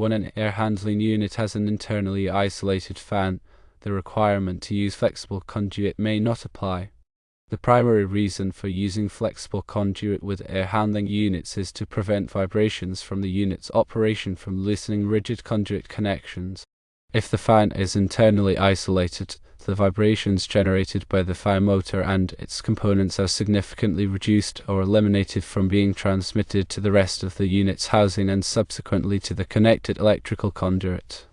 When an air handling unit has an internally isolated fan, the requirement to use flexible conduit may not apply. The primary reason for using flexible conduit with air handling units is to prevent vibrations from the unit's operation from loosening rigid conduit connections. If the fan is internally isolated, the vibrations generated by the fan motor and its components are significantly reduced or eliminated from being transmitted to the rest of the unit's housing and subsequently to the connected electrical conduit.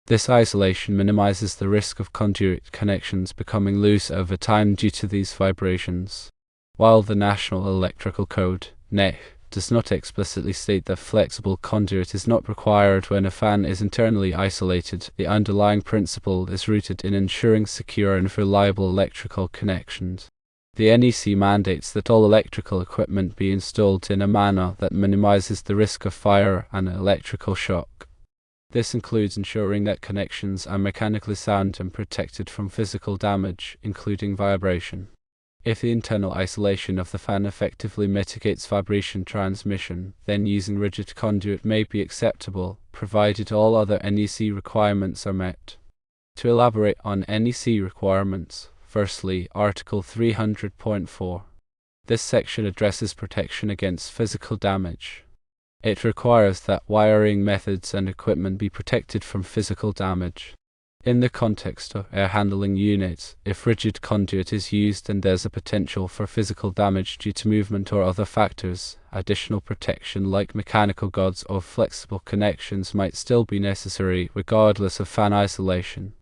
This isolation minimizes the risk of conduit connections becoming loose over time due to these vibrations. While the National Electrical Code (NEC) does not explicitly state that flexible conduit is not required when a fan is internally isolated, the underlying principle is rooted in ensuring secure and reliable electrical connections. The NEC mandates that all electrical equipment be installed in a manner that minimizes the risk of fire and electrical shock. This includes ensuring that connections are mechanically sound and protected from physical damage, including vibration. If the internal isolation of the fan effectively mitigates vibration transmission, then using rigid conduit may be acceptable, provided all other NEC requirements are met. To elaborate on NEC requirements, firstly, Article 300.4. This section addresses protection against physical damage. It requires that wiring methods and equipment be protected from physical damage. In the context of air handling units, if rigid conduit is used and there's a potential for physical damage due to movement or other factors, additional protection like mechanical guards or flexible connections might still be necessary regardless of fan isolation.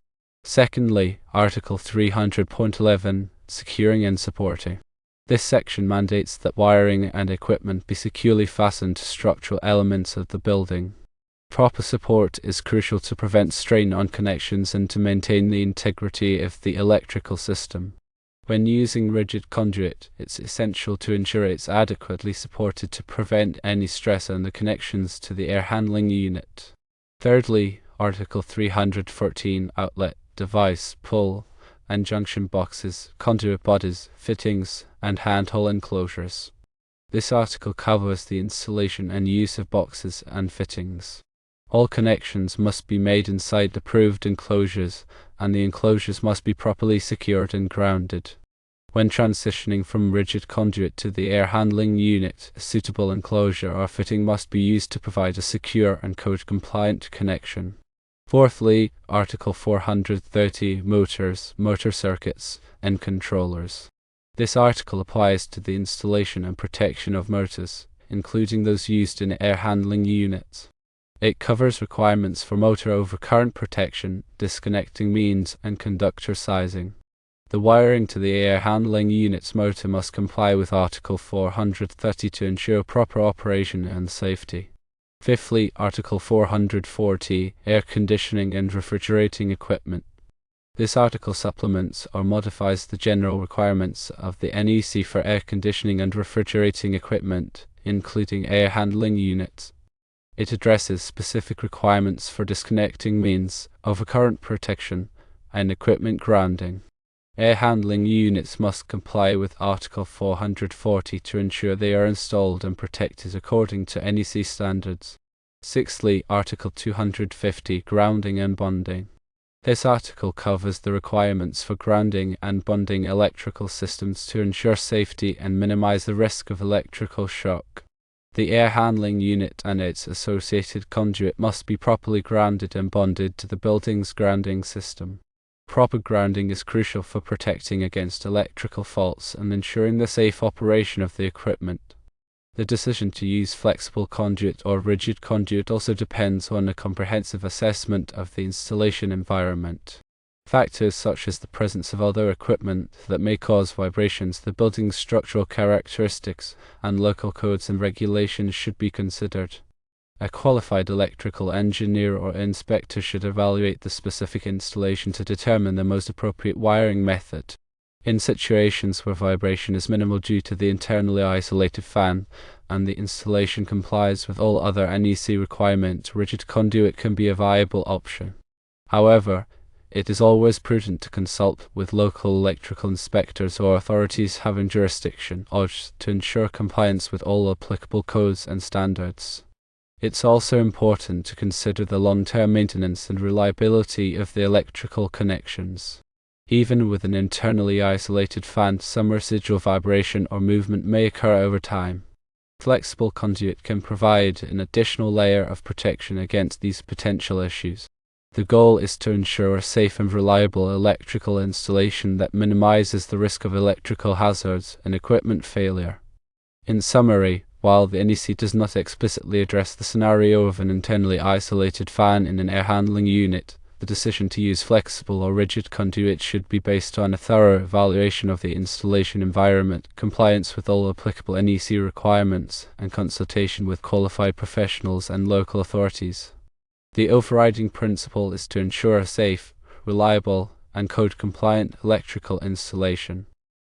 Secondly, Article 300.11, Securing and Supporting. This section mandates that wiring and equipment be securely fastened to structural elements of the building. Proper support is crucial to prevent strain on connections and to maintain the integrity of the electrical system. When using rigid conduit, it's essential to ensure it's adequately supported to prevent any stress on the connections to the air handling unit. Thirdly, Article 314, Outlet, Device, Pull, and Junction Boxes, Conduit Bodies, Fittings, and Handhole Enclosures. This article covers the installation and use of boxes and fittings. All connections must be made inside approved enclosures, and the enclosures must be properly secured and grounded. When transitioning from rigid conduit to the air handling unit, a suitable enclosure or fitting must be used to provide a secure and code-compliant connection. Fourthly, Article 430, Motors, Motor Circuits, and Controllers. This article applies to the installation and protection of motors, including those used in air handling units. It covers requirements for motor overcurrent protection, disconnecting means, and conductor sizing. The wiring to the air handling unit's motor must comply with Article 430 to ensure proper operation and safety. Fifthly, Article 440, Air Conditioning and Refrigerating Equipment. This article supplements or modifies the general requirements of the NEC for air conditioning and refrigerating equipment, including air handling units. It addresses specific requirements for disconnecting means, overcurrent protection, and equipment grounding. Air handling units must comply with Article 440 to ensure they are installed and protected according to NEC standards. Sixthly, Article 250, Grounding and Bonding. This article covers the requirements for grounding and bonding electrical systems to ensure safety and minimize the risk of electrical shock. The air handling unit and its associated conduit must be properly grounded and bonded to the building's grounding system. Proper grounding is crucial for protecting against electrical faults and ensuring the safe operation of the equipment. The decision to use flexible conduit or rigid conduit also depends on a comprehensive assessment of the installation environment. Factors such as the presence of other equipment that may cause vibrations, the building's structural characteristics, and local codes and regulations should be considered. A qualified electrical engineer or inspector should evaluate the specific installation to determine the most appropriate wiring method. In situations where vibration is minimal due to the internally isolated fan, and the installation complies with all other NEC requirements, rigid conduit can be a viable option. However, it is always prudent to consult with local electrical inspectors or authorities having jurisdiction, OJs, to ensure compliance with all applicable codes and standards. It's also important to consider the long-term maintenance and reliability of the electrical connections. Even with an internally isolated fan, some residual vibration or movement may occur over time. Flexible conduit can provide an additional layer of protection against these potential issues. The goal is to ensure a safe and reliable electrical installation that minimizes the risk of electrical hazards and equipment failure. In summary, while the NEC does not explicitly address the scenario of an internally isolated fan in an air handling unit, the decision to use flexible or rigid conduit should be based on a thorough evaluation of the installation environment, compliance with all applicable NEC requirements, and consultation with qualified professionals and local authorities. The overriding principle is to ensure a safe, reliable, and code-compliant electrical installation.